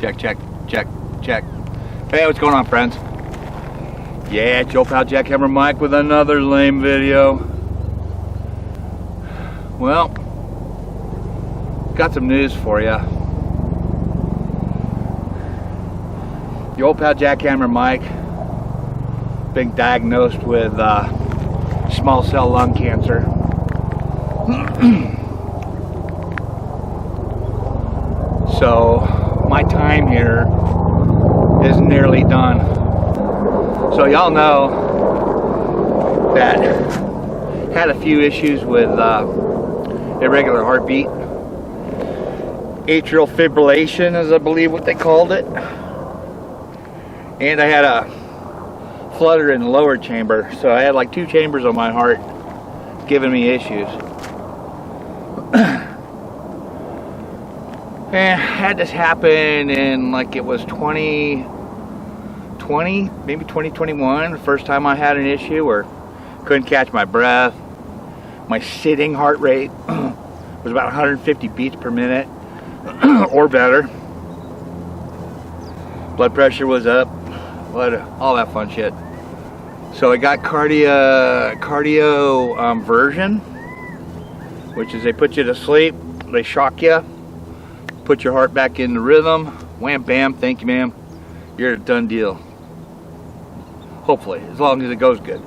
Check, check, check, check. Hey, what's going on, friends? Yeah, it's your pal Jackhammer Mike with another lame video. Well, got some news for you. Your old pal Jackhammer Mike being diagnosed with small cell lung cancer. So my time here is nearly done. So y'all know that had a few issues with irregular heartbeat, atrial fibrillation is I believe what they called it, and I had a flutter in the lower chamber, so I had like 2 chambers on my heart giving me issues. And had this happen in like it was 2020, maybe 2021, the first time I had an issue where couldn't catch my breath. My sitting heart rate was about 150 beats per minute or better. Blood pressure was up, all that fun shit. So I got cardio version, which is they put you to sleep, they shock you, put your heart back in the rhythm, wham bam, thank you ma'am, you're a done deal. Hopefully, as long as it goes good.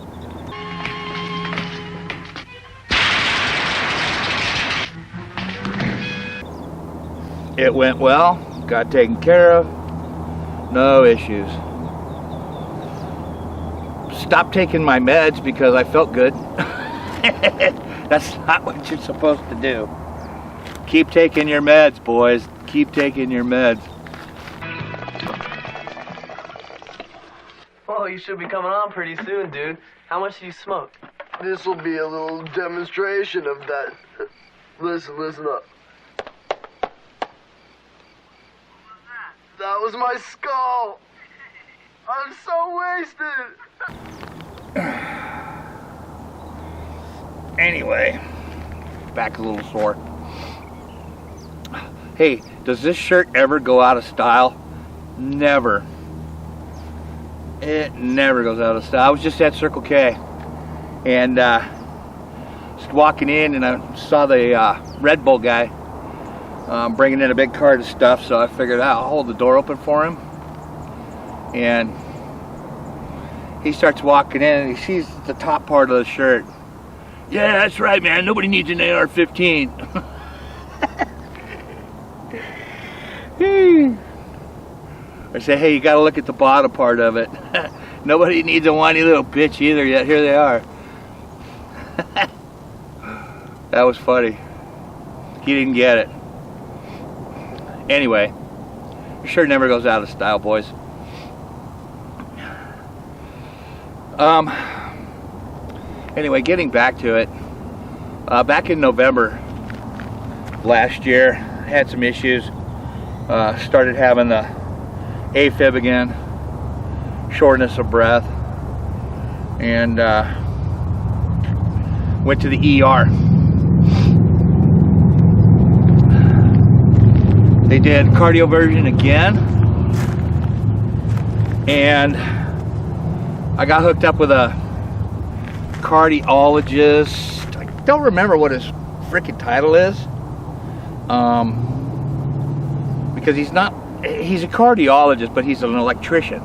It went well, got taken care of, no issues. Stopped taking my meds because I felt good. That's not what you're supposed to do. Keep taking your meds, boys. Keep taking your meds. Oh, you should be coming on pretty soon, dude. How much do you smoke? This will be a little demonstration of that. Listen up. That was my skull. I'm so wasted. Anyway, back a little sore. Hey, does this shirt ever go out of style? Never. It never goes out of style. I was just at Circle K and just walking in and I saw the Red Bull guy bringing in a big cart of stuff, so I figured I'll hold the door open for him. And he starts walking in and he sees the top part of the shirt. Yeah, that's right, man. Nobody needs an AR-15. I say, hey, you gotta look at the bottom part of it. Nobody needs a whiny little bitch either, yet here they are. That was funny. He didn't get it. Anyway, your shirt never goes out of style, boys. Anyway, getting back to it. Back in November last year, I had some issues. Started having the AFib again, shortness of breath, and went to the ER. They did cardioversion again, and I got hooked up with a cardiologist. I don't remember what his freaking title is, because he's a cardiologist, but he's an electrician.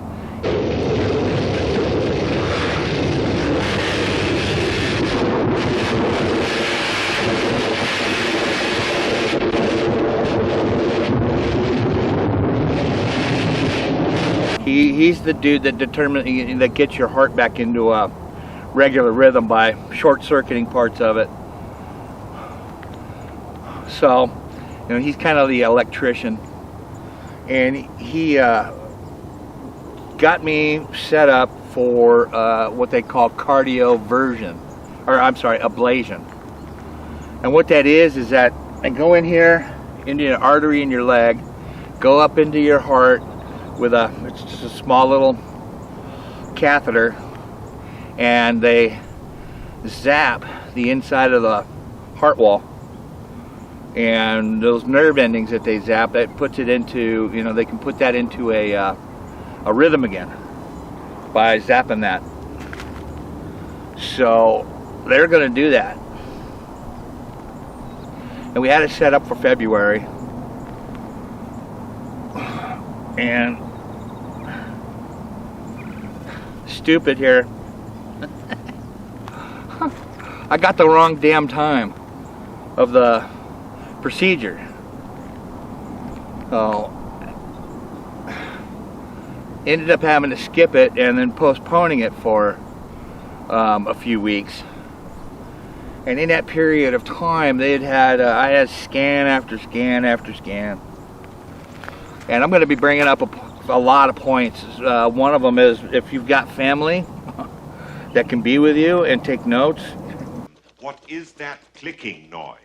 He's the dude that gets your heart back into a regular rhythm by short-circuiting parts of it. So, you know, he's kind of the electrician, and he got me set up for what they call cardioversion, or I'm sorry, ablation. And what that is that I go in here into an artery in your leg, go up into your heart with it's just a small little catheter, and they zap the inside of the heart wall and those nerve endings that they zap, that puts it into, you know, they can put that into a rhythm again by zapping that. So they're going to do that, and we had it set up for February, and stupid here, I got the wrong damn time of the procedure. So ended up having to skip it and then postponing it for a few weeks. And in that period of time, they had I had scan after scan after scan. And I'm going to be bringing up a lot of points. One of them is, if you've got family that can be with you and take notes. What is that clicking noise?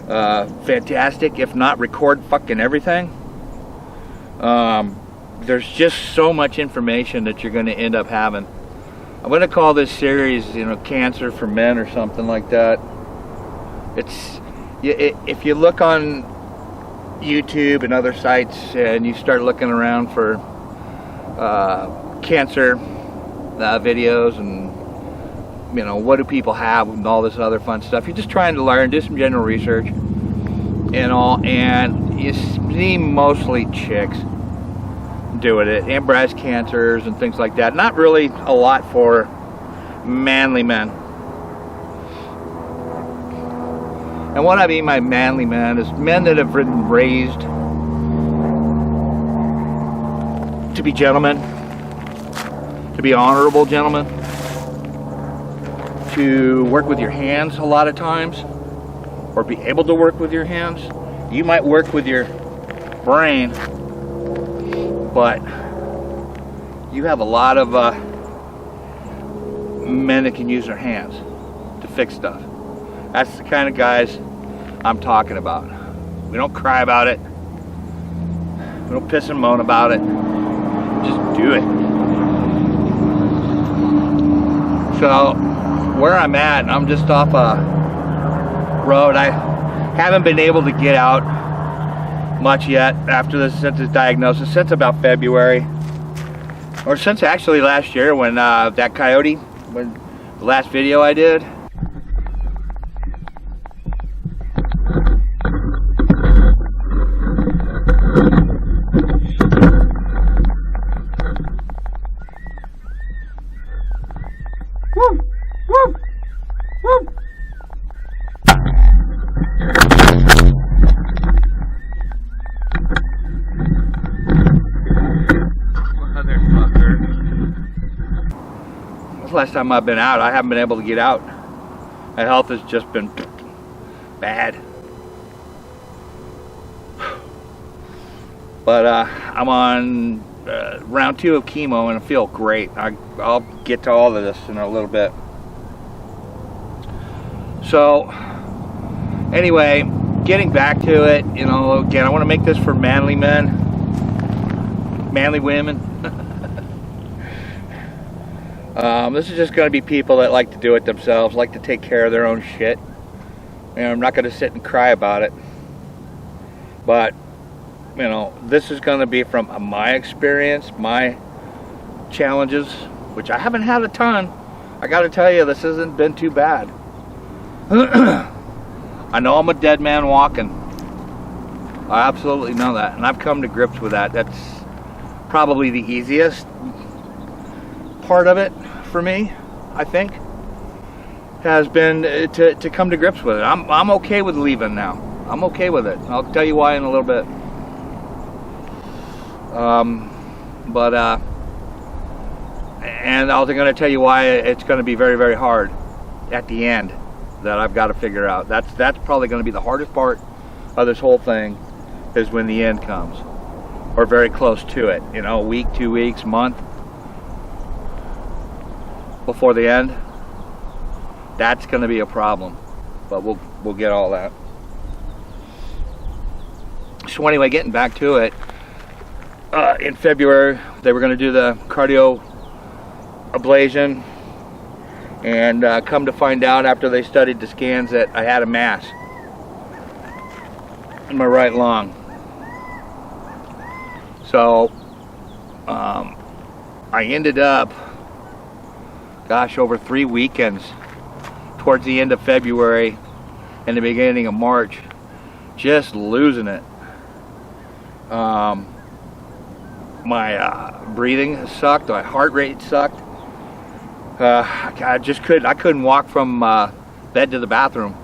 Fantastic. If not, record fucking everything. There's just so much information that you're going to end up having. I'm going to call this series, you know, Cancer for Men or something like that. It's, if you look on YouTube and other sites and you start looking around for cancer videos and, you know, what do people have and all this other fun stuff, you're just trying to learn, do some general research and all, and you see mostly chicks doing it, and breast cancers and things like that. Not really a lot for manly men. And what I mean by manly men is men that have been raised to be gentlemen, to be honorable gentlemen, to work with your hands a lot of times, or be able to work with your hands. You might work with your brain, but you have a lot of men that can use their hands to fix stuff. That's the kind of guys I'm talking about. We don't cry about it. We don't piss and moan about it. Just do it. So where I'm at, I'm just off a road. I haven't been able to get out much yet after this, since this diagnosis, since about February, or since actually last year when that coyote, when the last video I did. Woo! Woo! Woo! Last time I've been out, I haven't been able to get out. My health has just been bad. But I'm on round 2 of chemo and I feel great. I'll get to all of this in a little bit. So anyway, getting back to it, you know, again, I want to make this for manly men, manly women. This is just going to be people that like to do it themselves, like to take care of their own shit. And I'm not going to sit and cry about it. But, you know, this is going to be from my experience, my challenges, which I haven't had a ton. I got to tell you, this hasn't been too bad. I know I'm a dead man walking. I absolutely know that. And I've come to grips with that. That's probably the easiest part of it for me, I think, has been to come to grips with it. I'm okay with leaving now. I'm okay with it. I'll tell you why in a little bit. And I'm going to tell you why it's going to be very, very hard at the end that I've got to figure out. That's probably going to be the hardest part of this whole thing, is when the end comes, or very close to it. You know, a week, 2 weeks, month before the end. That's going to be a problem, but we'll get all that. So anyway, getting back to it, in February they were going to do the cardio ablation, And come to find out after they studied the scans that I had a mass in my right lung. So I ended up, gosh, over 3 weekends towards the end of February and the beginning of March, just losing it. My breathing sucked, my heart rate sucked. I couldn't walk from bed to the bathroom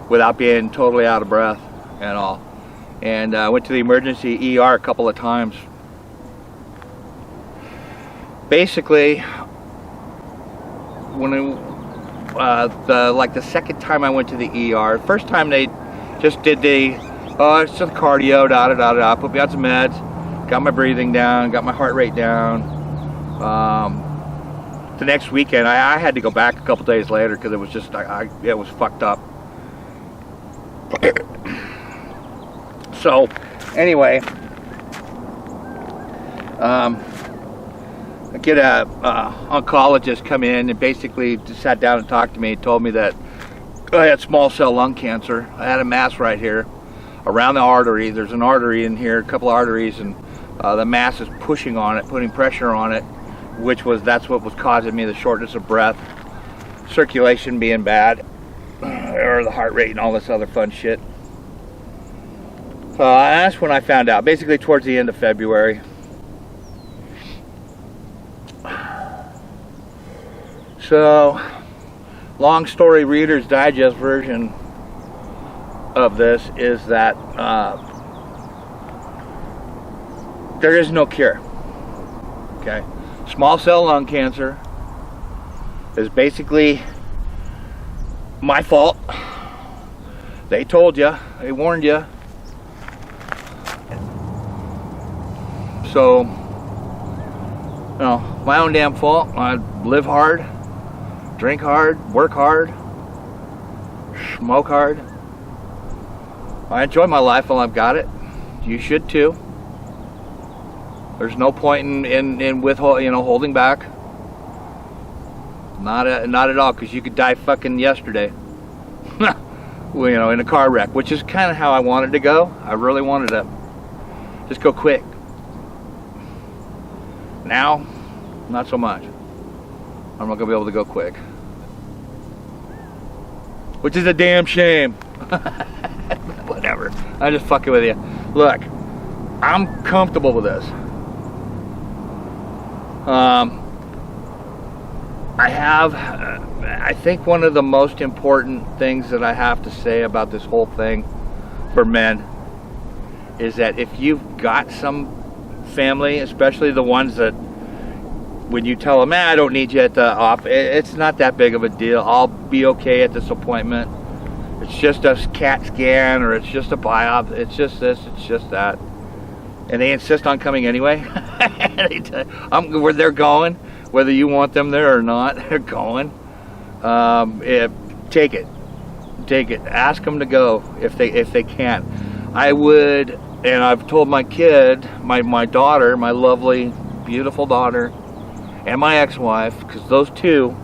without being totally out of breath and all. And I went to the emergency ER a couple of times. Basically, when the second time I went to the ER, first time they just did it's just cardio, put me on some meds, got my breathing down, got my heart rate down. The next weekend, I had to go back a couple days later because it was just, it was fucked up. So, anyway, I get a oncologist come in and basically just sat down and talked to me and told me that I had small cell lung cancer. I had a mass right here around the artery. There's an artery in here, a couple of arteries, and the mass is pushing on it, putting pressure on it, that's what was causing me the shortness of breath, circulation being bad, or the heart rate and all this other fun shit. So that's when I found out, basically towards the end of February. So, long story Reader's Digest version of this is that there is no cure. Okay? Small cell lung cancer is basically my fault. They told you, they warned you. So, you know, my own damn fault. I live hard, drink hard, work hard, smoke hard. I enjoy my life while I've got it. You should too. There's no point in holding back. Not at all, because you could die fucking yesterday. Well, in a car wreck, which is kind of how I wanted to go. I really wanted to just go quick. Now, not so much. I'm not gonna be able to go quick, which is a damn shame. Whatever. I'm just fucking with you. Look, I'm comfortable with this. I think one of the most important things that I have to say about this whole thing for men is that if you've got some family, especially the ones that when you tell them, I don't need you at the op, it's not that big of a deal. I'll be okay at this appointment. It's just a CAT scan, or it's just a biopsy. It's just this, it's just that. And they insist on coming anyway. Where they're going, whether you want them there or not, they're going. Take it. Ask them to go if they can. I would, and I've told my kid, my daughter, my lovely, beautiful daughter, and my ex-wife, because those two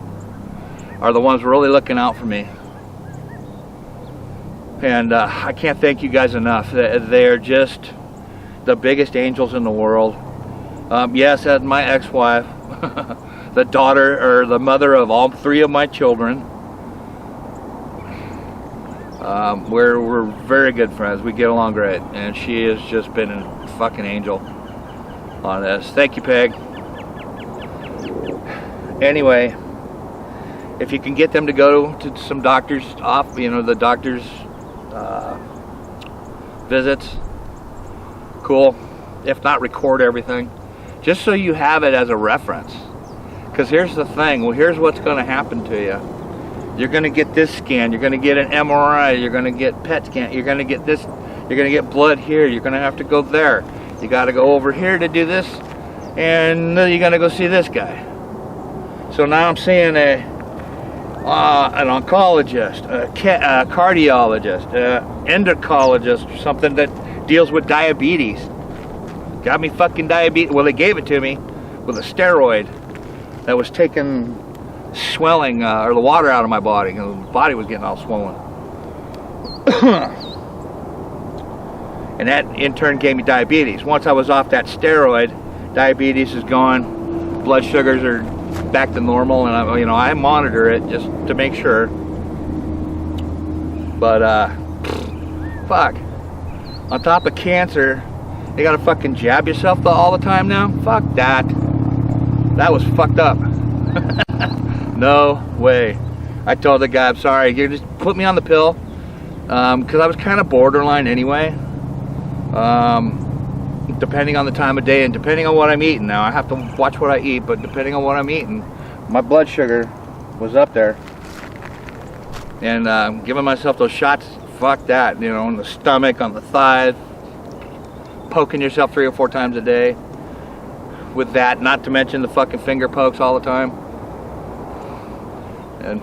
are the ones really looking out for me. And I can't thank you guys enough. They're just the biggest angels in the world. Yes, as my ex-wife, the daughter or the mother of all three of my children. We're very good friends. We get along great, and she has just been a fucking angel on this. Thank you, Peg. Anyway, if you can get them to go to some doctors off, the doctors visits, cool. If not, record everything just so you have it as a reference. Because here's the thing, well, here's what's going to happen to you. You're going to get this scan, you're going to get an MRI, you're going to get PET scan, you're going to get this, you're going to get blood here, you're going to have to go there, you got to go over here to do this, and then you're going to go see this guy. So now I'm seeing an oncologist, a cardiologist, endocrinologist, or something that deals with diabetes. Got me fucking diabetes. Well, they gave it to me with a steroid that was taken swelling or the water out of my body. The body was getting all swollen. And that in turn gave me diabetes. Once I was off that steroid, diabetes is gone, blood sugars are back to normal, and I monitor it just to make sure. But fuck, on top of cancer, you gotta fucking jab yourself all the time now? Fuck that. That was fucked up. No way. I told the guy, I'm sorry, you just put me on the pill, because I was kind of borderline anyway. Depending on the time of day and depending on what I'm eating. Now I have to watch what I eat, but depending on what I'm eating, my blood sugar was up there. And giving myself those shots, fuck that, in the stomach, on the thighs, poking yourself 3 or 4 times a day with that, not to mention the fucking finger pokes all the time. And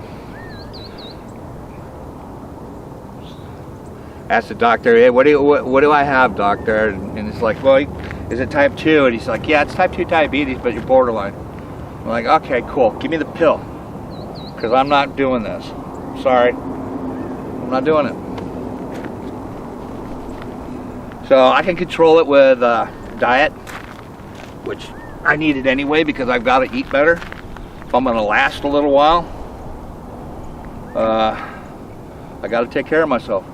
asked the doctor, hey, what do I have, doctor? And it's like, well, is it type 2? And he's like, yeah, it's type 2 diabetes, but you're borderline. I'm like, okay, cool, give me the pill, because I'm not doing this. Sorry, I'm not doing it. So I can control it with diet, which I need it anyway, because I've got to eat better if I'm going to last a little while. I got to take care of myself.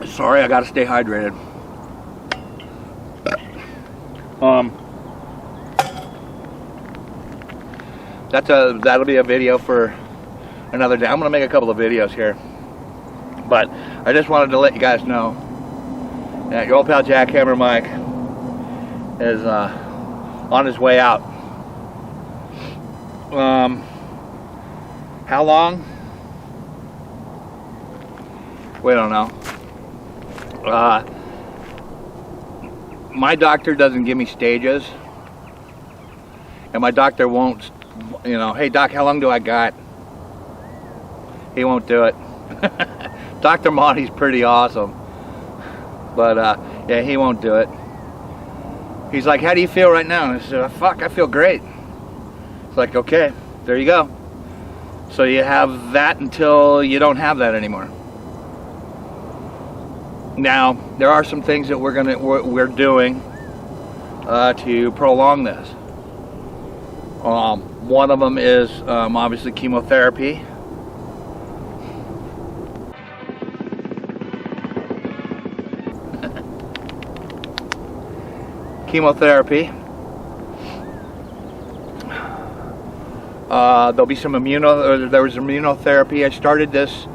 Sorry, I gotta stay hydrated. That'll be a video for another day. I'm gonna make a couple of videos here, but I just wanted to let you guys know that your old pal Jackhammer Mike is on his way out. How long? We don't know. My doctor doesn't give me stages, and my doctor won't, hey doc, how long do I got? He won't do it. Dr. Monty's pretty awesome, but yeah, he won't do it. He's like, how do you feel right now? And I said, fuck, I feel great. It's like, okay, there you go. So you have that until you don't have that anymore. Now, there are some things that we're doing to prolong this. One of them is obviously chemotherapy. Chemotherapy. There'll be some there was immunotherapy. I started this.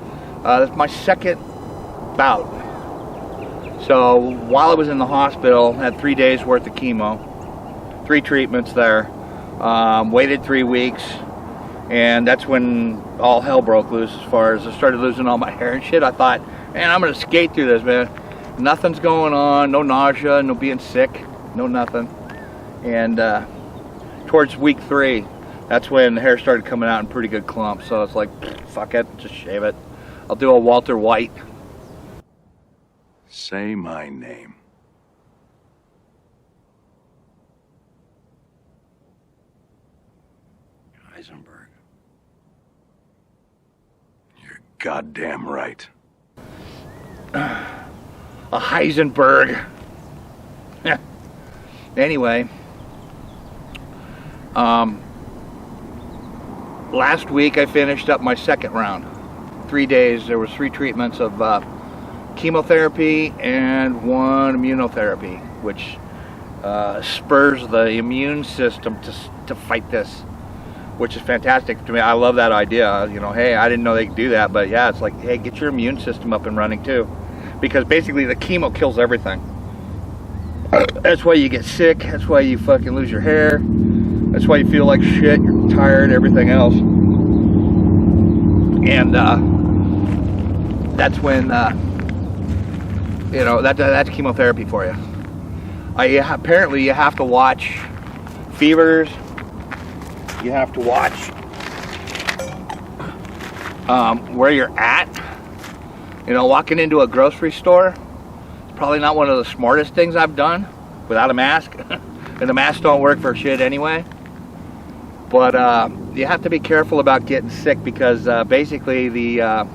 That's my second bout. So while I was in the hospital, had 3 days worth of chemo, 3 treatments there, waited 3 weeks, and that's when all hell broke loose as far as I started losing all my hair and shit. I thought, man, I'm gonna skate through this, man. Nothing's going on, no nausea, no being sick, no nothing. And towards week 3, that's when the hair started coming out in pretty good clumps. So it's like, fuck it, just shave it. I'll do a Walter White. Say my name. Heisenberg. You're goddamn right. A Heisenberg. Anyway, last week I finished up my second round. 3 days, there was 3 treatments of chemotherapy and 1 immunotherapy, which spurs the immune system to fight this, which is fantastic to me. I love that idea. Hey, I didn't know they could do that, but yeah, it's like, hey, get your immune system up and running too, because basically the chemo kills everything. That's why you get sick. That's why you fucking lose your hair. That's why you feel like shit. You're tired. Everything else. And that's when that's chemotherapy for you. Apparently you have to watch fevers. You have to watch where you're at. Walking into a grocery store, it's probably not one of the smartest things I've done. without a mask, and the masks don't work for shit anyway. But you have to be careful about getting sick because basically the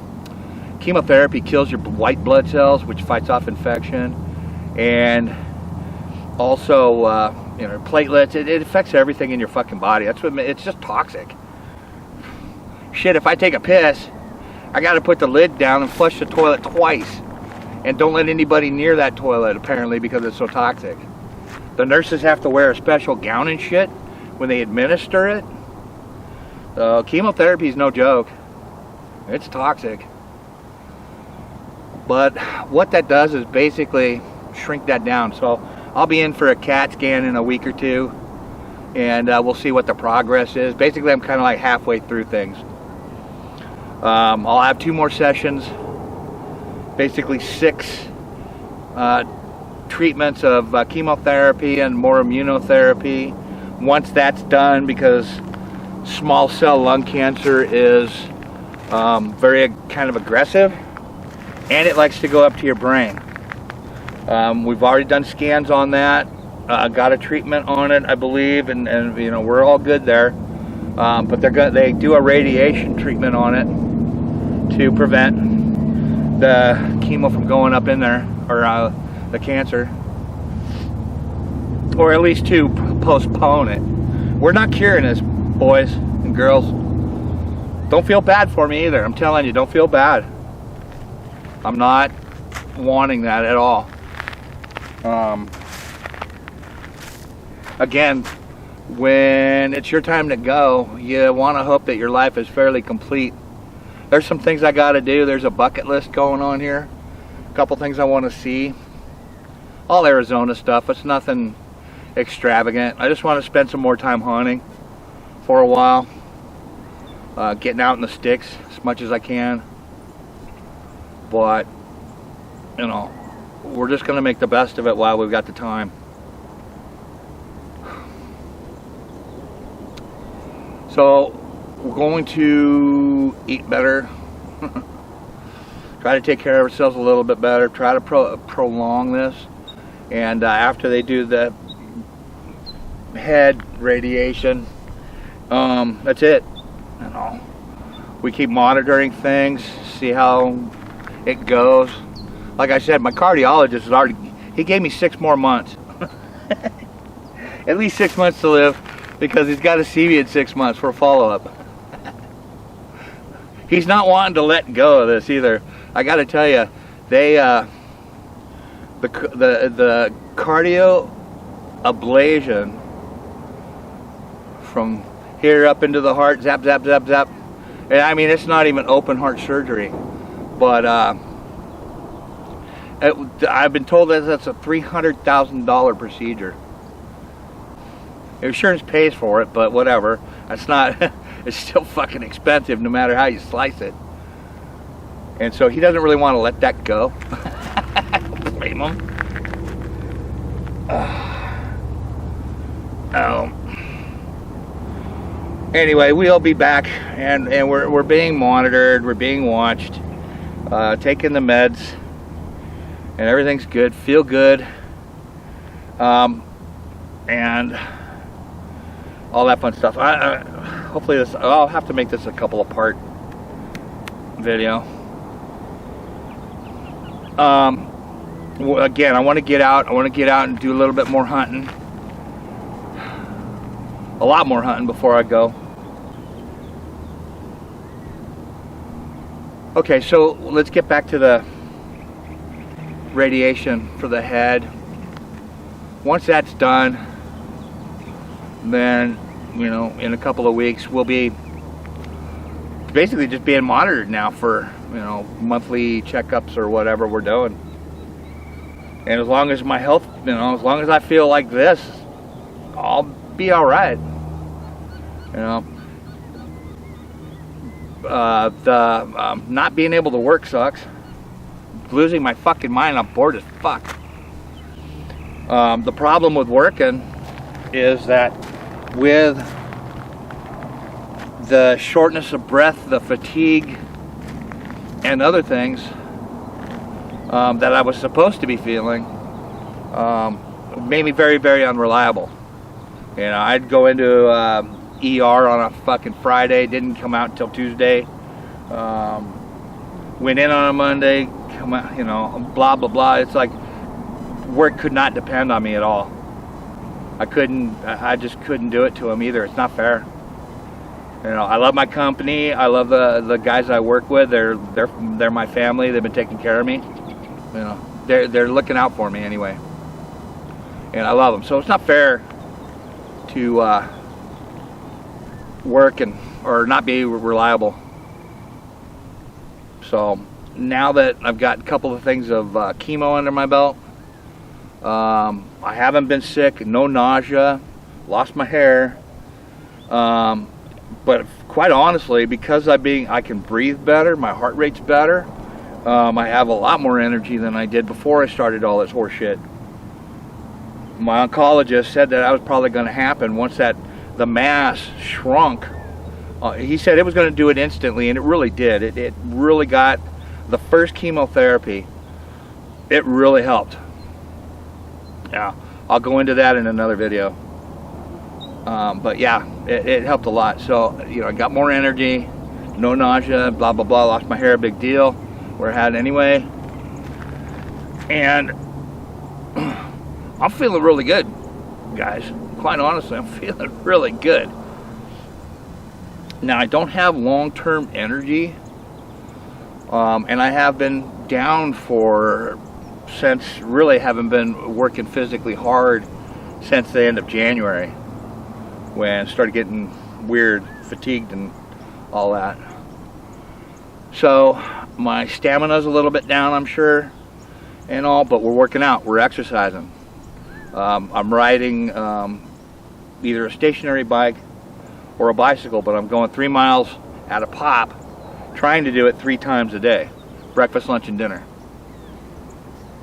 chemotherapy kills your white blood cells, which fights off infection, and also you know, platelets. It affects everything in your fucking body. That's what it's just toxic. Shit, if I take a piss, I got to put the lid down and flush the toilet twice, and don't let anybody near that toilet apparently because it's so toxic. The nurses have to wear a special gown and shit when they administer it. Chemotherapy is no joke. It's toxic. But what that does is basically shrink that down. So I'll be in for a CAT scan in a week or two, and we'll see what the progress is. Basically, I'm kind of like halfway through things. I'll have 2 more sessions, basically 6 treatments of chemotherapy and more immunotherapy. Once that's done, because small cell lung cancer is very kind of aggressive, and it likes to go up to your brain. We've already done scans on that, got a treatment on it, I believe, and you know, we're all good there. But they do a radiation treatment on it to prevent the chemo from going up in there, or the cancer, or at least to postpone it. We're not curing this, boys and girls. Don't feel bad for me either. I'm telling you, don't feel bad. I'm not wanting that at all. Again, when it's your time to go, you want to hope that your life is fairly complete. There's some things I got to do. There's a bucket list going on here. A couple things I want to see. All Arizona stuff. It's nothing extravagant. I just want to spend some more time hunting for a while. Getting out in the sticks as much as I can. But, you know, we're just going to make the best of it while we've got the time. So we're going to eat better, try to take care of ourselves a little bit better, try to prolong this, and after they do the head radiation, that's it. You know, we keep monitoring things, see how it goes. Like I said, my cardiologist is already, he gave me 6 more months. At least 6 months to live, because he's got to see me in 6 months for a follow-up. He's not wanting to let go of this either. I got to tell you, they the cardio ablation from here up into the heart, zap, zap, zap, zap. And I mean, it's not even open heart surgery, but I've been told that that's a $300,000 procedure. Insurance pays for it, but whatever. That's not, it's still fucking expensive no matter how you slice it. And so he doesn't really want to let that go. I don't blame him. Anyway, we'll be back, and we're being monitored, we're being watched, taking the meds, and everything's good, feel good, and all that fun stuff. Hopefully this, I'll have to make this a couple of part video. Again, I want to get out and do a little bit more hunting, a lot more hunting before I go. Okay, so let's get back to the radiation for the head. Once that's done, then, you know, in a couple of weeks we'll be basically just being monitored now for, you know, monthly checkups or whatever we're doing. And as long as my health, you know, as long as I feel like this, I'll be all right. You know, not being able to work sucks. Losing my fucking mind, I'm bored as fuck. The problem with working is that with the shortness of breath, the fatigue, and other things that I was supposed to be feeling, made me very, very unreliable. You know, I'd go into ER on a fucking Friday, didn't come out until Tuesday. Went in on a Monday, come out, you know, blah blah blah. It's like work could not depend on me at all. I just couldn't do it to them either. It's not fair. You know, I love my company. I love the guys I work with. They're my family. They've been taking care of me. You know, they're looking out for me anyway, and I love them. So it's not fair to work or not be reliable. So now that I've got a couple of things of chemo under my belt, I haven't been sick, no nausea, lost my hair, but quite honestly, because I can breathe better, my heart rate's better, I have a lot more energy than I did before I started all this horse shit. My oncologist said that was probably going to happen once the mass shrunk. He said it was going to do it instantly, and it really did. It really got the first chemotherapy. It really helped. Yeah, I'll go into that in another video. But yeah, it helped a lot. So, you know, I got more energy, no nausea, blah blah blah. Lost my hair, big deal. Where I had anyway, and I'm feeling really good, guys. Quite honestly, I'm feeling really good. Now, I don't have long-term energy, and I have been down since really haven't been working physically hard since the end of January, when I started getting weird, fatigued and all that. So my stamina's a little bit down, I'm sure, and all, but we're working out, we're exercising. I'm riding either a stationary bike or a bicycle, but I'm going 3 miles at a pop, trying to do it 3 times a day, breakfast, lunch, and dinner,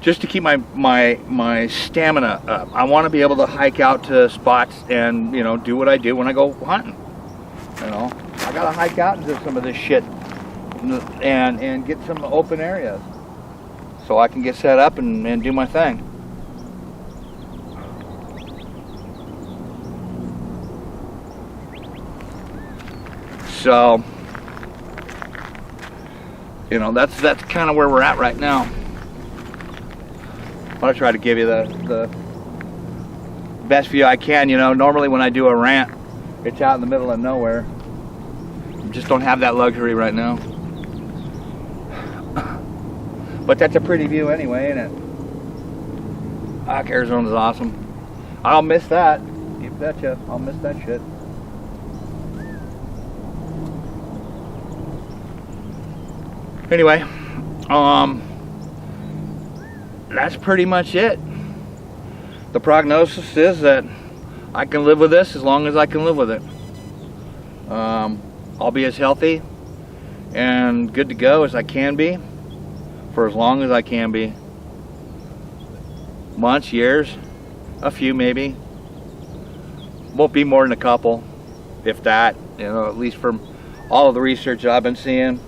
just to keep my stamina up. I want to be able to hike out to spots and, you know, do what I do when I go hunting. You know, I gotta hike out into some of this shit and get some open areas so I can get set up and do my thing. So, you know, that's kind of where we're at right now. I want to try to give you the best view I can. You know, normally when I do a rant, it's out in the middle of nowhere. Just don't have that luxury right now. But that's a pretty view anyway, ain't it? Arizona's awesome. I'll miss that. You betcha. I'll miss that shit. Anyway, that's pretty much it. The prognosis is that I can live with this as long as I can live with it. I'll be as healthy and good to go as I can be for as long as I can be. Months, years, a few maybe. Won't be more than a couple, if that, you know, at least from all of the research I've been seeing.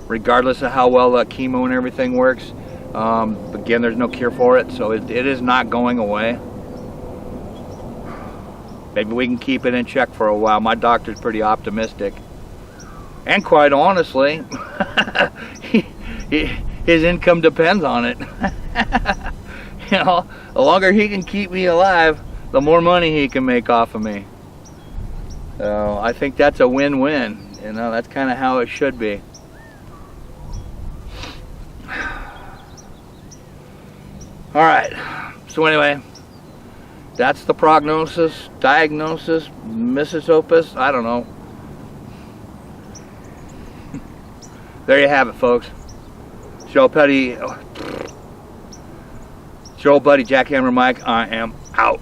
Regardless of how well chemo and everything works, again, there's no cure for it, so it is not going away. Maybe we can keep it in check for a while. My doctor's pretty optimistic, and quite honestly, his income depends on it. You know, the longer he can keep me alive, the more money he can make off of me. So I think that's a win-win. You know, that's kind of how it should be. Alright, so anyway, that's the prognosis, diagnosis, Mrs. Opus, I don't know. There you have it, folks. It's your buddy, Jackhammer Mike. I am out.